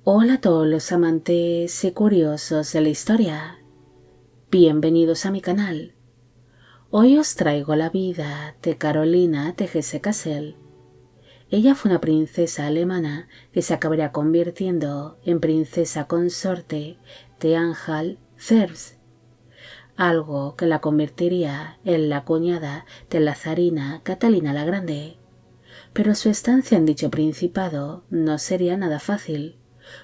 Hola a todos los amantes y curiosos de la historia. Bienvenidos a mi canal. Hoy os traigo la vida de Carolina de Hesse-Kassel. Ella fue una princesa alemana que se acabaría convirtiendo en princesa consorte de Anhalt-Zerbst, algo que la convertiría en la cuñada de la zarina Catalina la Grande. Pero su estancia en dicho principado no sería nada fácil,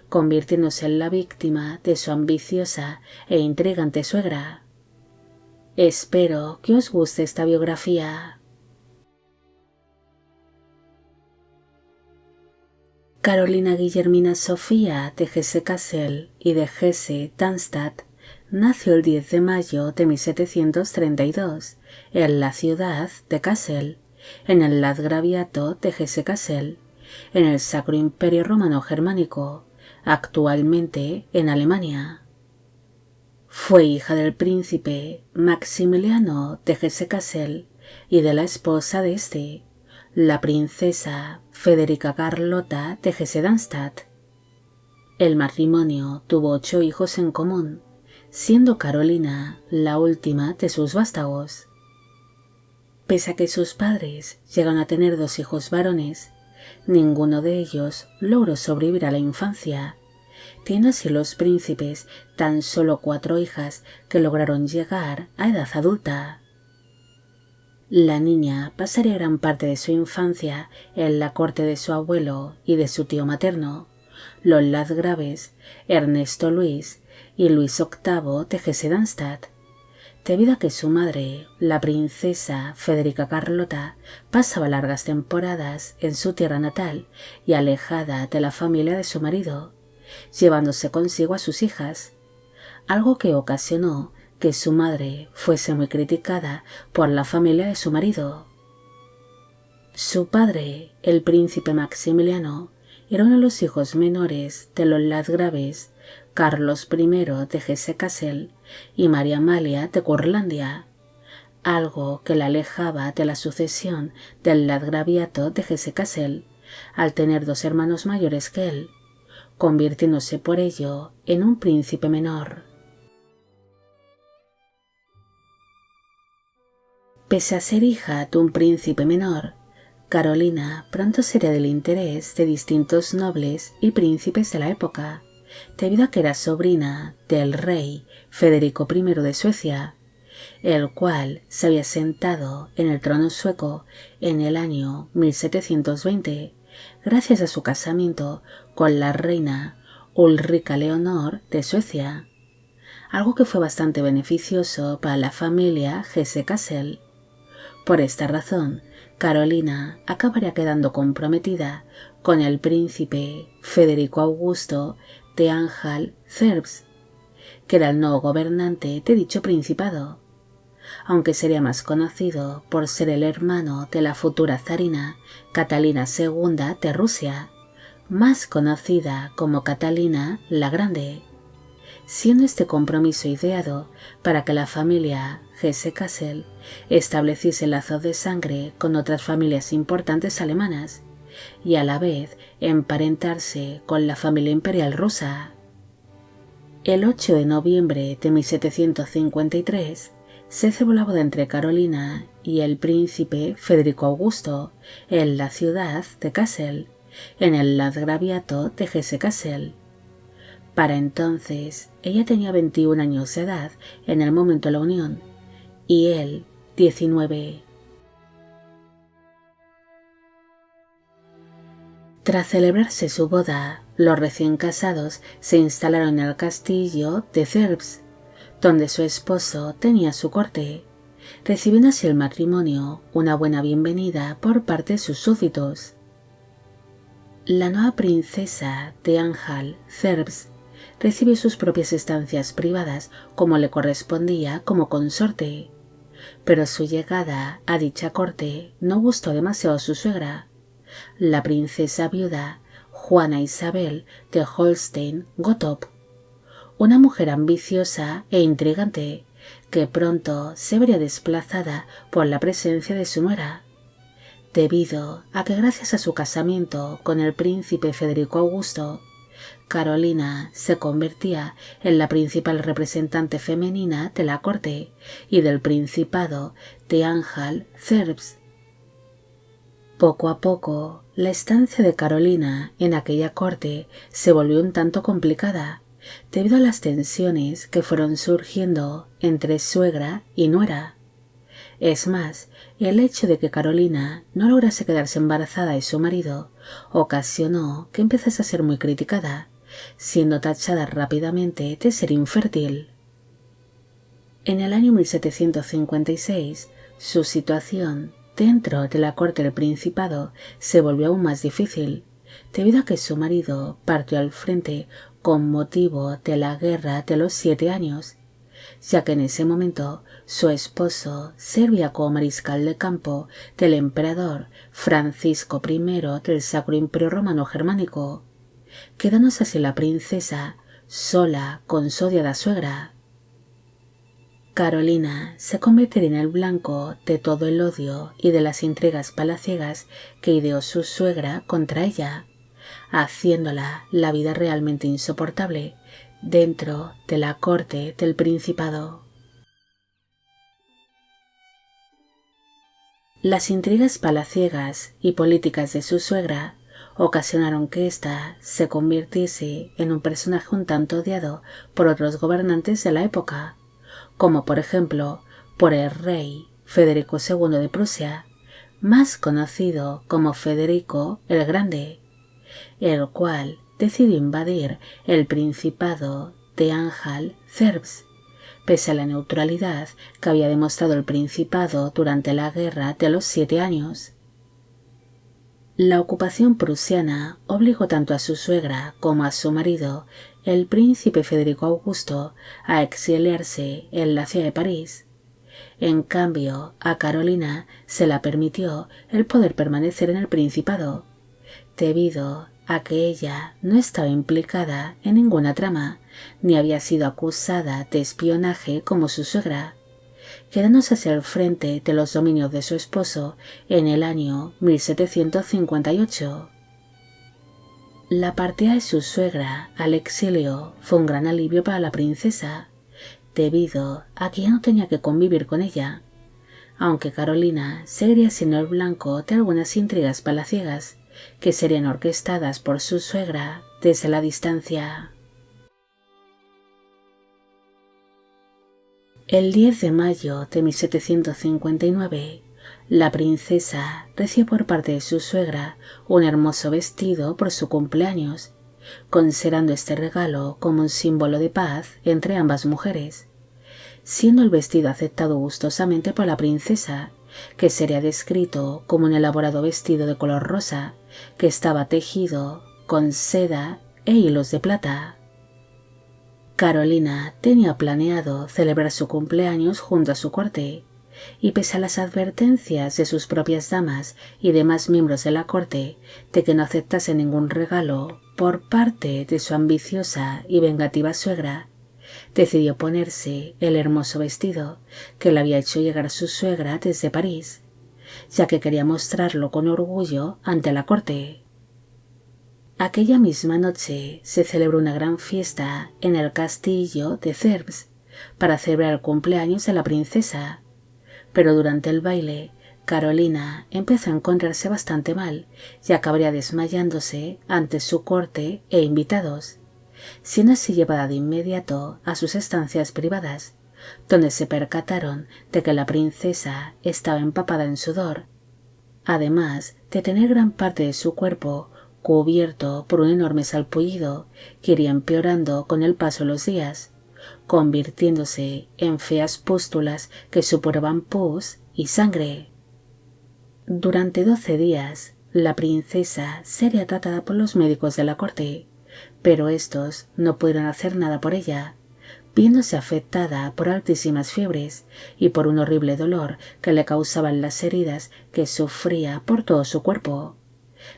convirtiéndose en la víctima de su ambiciosa e intrigante suegra. Espero que os guste esta biografía. Carolina Guillermina Sofía de Hesse-Kassel y de Hesse-Darmstadt nació el 10 de mayo de 1732 en la ciudad de Kassel, en el Landgraviato de Hesse-Kassel, en el Sacro Imperio Romano Germánico, actualmente en Alemania. Fue hija del príncipe Maximiliano de Hesse-Kassel y de la esposa de este, la princesa Federica Carlota de Hesse-Darmstadt. El matrimonio tuvo 8 hijos en común, siendo Carolina la última de sus vástagos. Pese a que sus padres llegaron a tener 2 hijos varones, ninguno de ellos logró sobrevivir a la infancia, teniendo así los príncipes tan solo 4 hijas que lograron llegar a edad adulta. La niña pasaría gran parte de su infancia en la corte de su abuelo y de su tío materno, los landgraves Ernesto Luis y Luis VIII de Hesse-Darmstadt, debido a que su madre, la princesa Federica Carlota, pasaba largas temporadas en su tierra natal y alejada de la familia de su marido, llevándose consigo a sus hijas, algo que ocasionó que su madre fuese muy criticada por la familia de su marido. Su padre, el príncipe Maximiliano, era uno de los hijos menores de los landgraves Carlos I de Hesse-Kassel y María Amalia de Curlandia, algo que la alejaba de la sucesión del landgraviato de Hesse-Kassel al tener 2 hermanos mayores que él, convirtiéndose por ello en un príncipe menor. Pese a ser hija de un príncipe menor, Carolina pronto sería del interés de distintos nobles y príncipes de la época, debido a que era sobrina del rey Federico I de Suecia, el cual se había sentado en el trono sueco en el año 1720, gracias a su casamiento con la reina Ulrica Leonor de Suecia, algo que fue bastante beneficioso para la familia Hesse-Kassel. Por esta razón, Carolina acabaría quedando comprometida con el príncipe Federico Augusto de Anhalt-Zerbst, que era el nuevo gobernante de dicho principado, aunque sería más conocido por ser el hermano de la futura zarina Catalina II de Rusia, más conocida como Catalina la Grande, siendo este compromiso ideado para que la familia Hesse-Kassel estableciese lazos de sangre con otras familias importantes alemanas y a la vez emparentarse con la familia imperial rusa. El 8 de noviembre de 1753 se celebró la boda entre Carolina y el príncipe Federico Augusto en la ciudad de Kassel, en el landgraviato de Hesse-Kassel. Para entonces, ella tenía 21 años de edad en el momento de la unión, y él 19. Tras celebrarse su boda, los recién casados se instalaron en el castillo de Zerbst, donde su esposo tenía su corte, recibiendo así el matrimonio una buena bienvenida por parte de sus súbditos. La nueva princesa de Anhalt-Zerbst recibió sus propias estancias privadas como le correspondía como consorte, pero su llegada a dicha corte no gustó demasiado a su suegra, la princesa viuda Juana Isabel de Holstein-Gottorp, una mujer ambiciosa e intrigante que pronto se vería desplazada por la presencia de su nuera, debido a que gracias a su casamiento con el príncipe Federico Augusto, Carolina se convertía en la principal representante femenina de la corte y del principado de Anhalt-Zerbst. Poco a poco, la estancia de Carolina en aquella corte se volvió un tanto complicada, debido a las tensiones que fueron surgiendo entre suegra y nuera. Es más, el hecho de que Carolina no lograse quedarse embarazada de su marido ocasionó que empezase a ser muy criticada, siendo tachada rápidamente de ser infértil. En el año 1756, su situación dentro de la corte del Principado se volvió aún más difícil, debido a que su marido partió al frente con motivo de la Guerra de los 7 Años, ya que en ese momento su esposo servía como mariscal de campo del emperador Francisco I del Sacro Imperio Romano Germánico, quedándose así la princesa sola con su odiada suegra. Carolina se convertiría en el blanco de todo el odio y de las intrigas palaciegas que ideó su suegra contra ella, haciéndola la vida realmente insoportable dentro de la corte del Principado. Las intrigas palaciegas y políticas de su suegra ocasionaron que ésta se convirtiese en un personaje un tanto odiado por otros gobernantes de la época, como por ejemplo por el rey Federico II de Prusia, más conocido como Federico el Grande, el cual decidió invadir el Principado de Anhalt-Zerbst, pese a la neutralidad que había demostrado el Principado durante la Guerra de los 7 Años. La ocupación prusiana obligó tanto a su suegra como a su marido, el príncipe Federico Augusto, a exiliarse en la ciudad de París. En cambio, a Carolina se la permitió el poder permanecer en el Principado, debido a que ella no estaba implicada en ninguna trama, ni había sido acusada de espionaje como su suegra, quedándose hacia el frente de los dominios de su esposo en el año 1758. La partida de su suegra al exilio fue un gran alivio para la princesa, debido a que ya no tenía que convivir con ella, aunque Carolina seguiría siendo el blanco de algunas intrigas palaciegas que serían orquestadas por su suegra desde la distancia. El 10 de mayo de 1759, la princesa recibió por parte de su suegra un hermoso vestido por su cumpleaños, considerando este regalo como un símbolo de paz entre ambas mujeres, siendo el vestido aceptado gustosamente por la princesa, que sería descrito como un elaborado vestido de color rosa que estaba tejido con seda e hilos de plata. Carolina tenía planeado celebrar su cumpleaños junto a su corte, y pese a las advertencias de sus propias damas y demás miembros de la corte de que no aceptase ningún regalo por parte de su ambiciosa y vengativa suegra, decidió ponerse el hermoso vestido que le había hecho llegar su suegra desde París, ya que quería mostrarlo con orgullo ante la corte. Aquella misma noche se celebró una gran fiesta en el castillo de Zerbst para celebrar el cumpleaños de la princesa, pero durante el baile Carolina empezó a encontrarse bastante mal y acabaría desmayándose ante su corte e invitados, siendo así llevada de inmediato a sus estancias privadas, donde se percataron de que la princesa estaba empapada en sudor, además de tener gran parte de su cuerpo cubierto por un enorme salpullido que iría empeorando con el paso de los días, convirtiéndose en feas pústulas que supuraban pus y sangre. Durante 12 días, la princesa sería tratada por los médicos de la corte, pero estos no pudieron hacer nada por ella, viéndose afectada por altísimas fiebres y por un horrible dolor que le causaban las heridas que sufría por todo su cuerpo,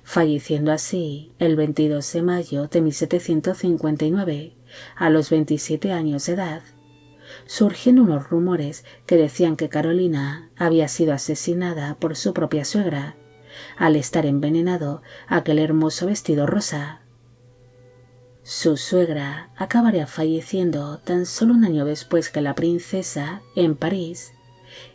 falleciendo así el 22 de mayo de 1759, a los 27 años de edad, surgiendo unos rumores que decían que Carolina había sido asesinada por su propia suegra, al estar envenenado aquel hermoso vestido rosa. Su suegra acabaría falleciendo tan solo un año después que la princesa en París,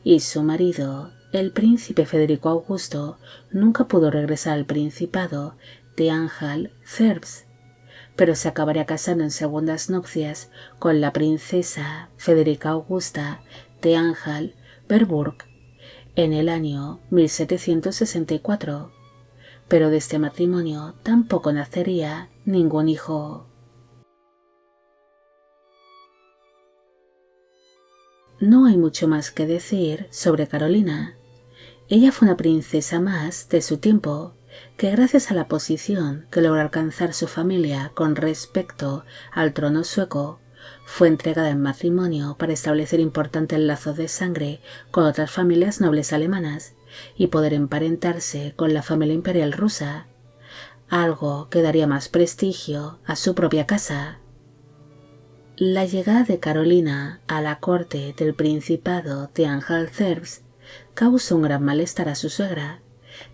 y su marido, el príncipe Federico Augusto, nunca pudo regresar al principado de Anhalt-Zerbst, pero se acabaría casando en segundas nupcias con la princesa Federica Augusta de Anhalt-Bernburg en el año 1764, pero de este matrimonio tampoco nacería ningún hijo. No hay mucho más que decir sobre Carolina. Ella fue una princesa más de su tiempo, que gracias a la posición que logró alcanzar su familia con respecto al trono sueco, fue entregada en matrimonio para establecer importantes lazos de sangre con otras familias nobles alemanas y poder emparentarse con la familia imperial rusa, algo que daría más prestigio a su propia casa. La llegada de Carolina a la corte del Principado de Anhalt-Zerbst causó un gran malestar a su suegra,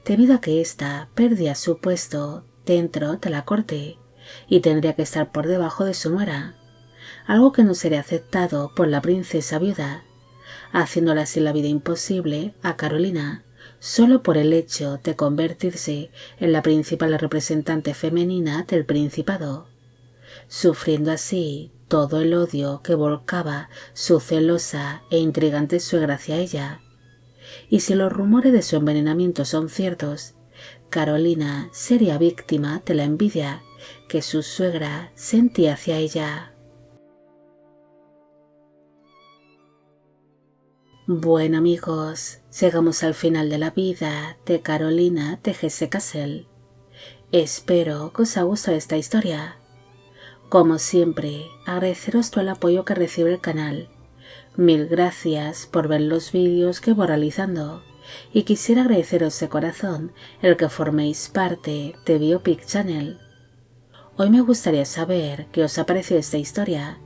debido a que ésta perdía su puesto dentro de la corte y tendría que estar por debajo de su nuera, algo que no sería aceptado por la princesa viuda, haciéndole así la vida imposible a Carolina, solo por el hecho de convertirse en la principal representante femenina del Principado, sufriendo así todo el odio que volcaba su celosa e intrigante suegra hacia ella. Y si los rumores de su envenenamiento son ciertos, Carolina sería víctima de la envidia que su suegra sentía hacia ella. Bueno amigos, llegamos al final de la vida de Carolina de Hesse-Kassel. Espero que os haya gustado esta historia. Como siempre, agradeceros todo el apoyo que recibe el canal. Mil gracias por ver los vídeos que voy realizando y quisiera agradeceros de corazón el que forméis parte de Biopic Channel. Hoy me gustaría saber qué os ha parecido esta historia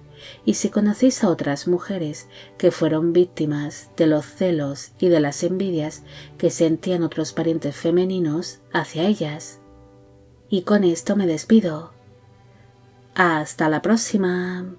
y si conocéis a otras mujeres que fueron víctimas de los celos y de las envidias que sentían otros parientes femeninos hacia ellas. Y con esto me despido. Hasta la próxima.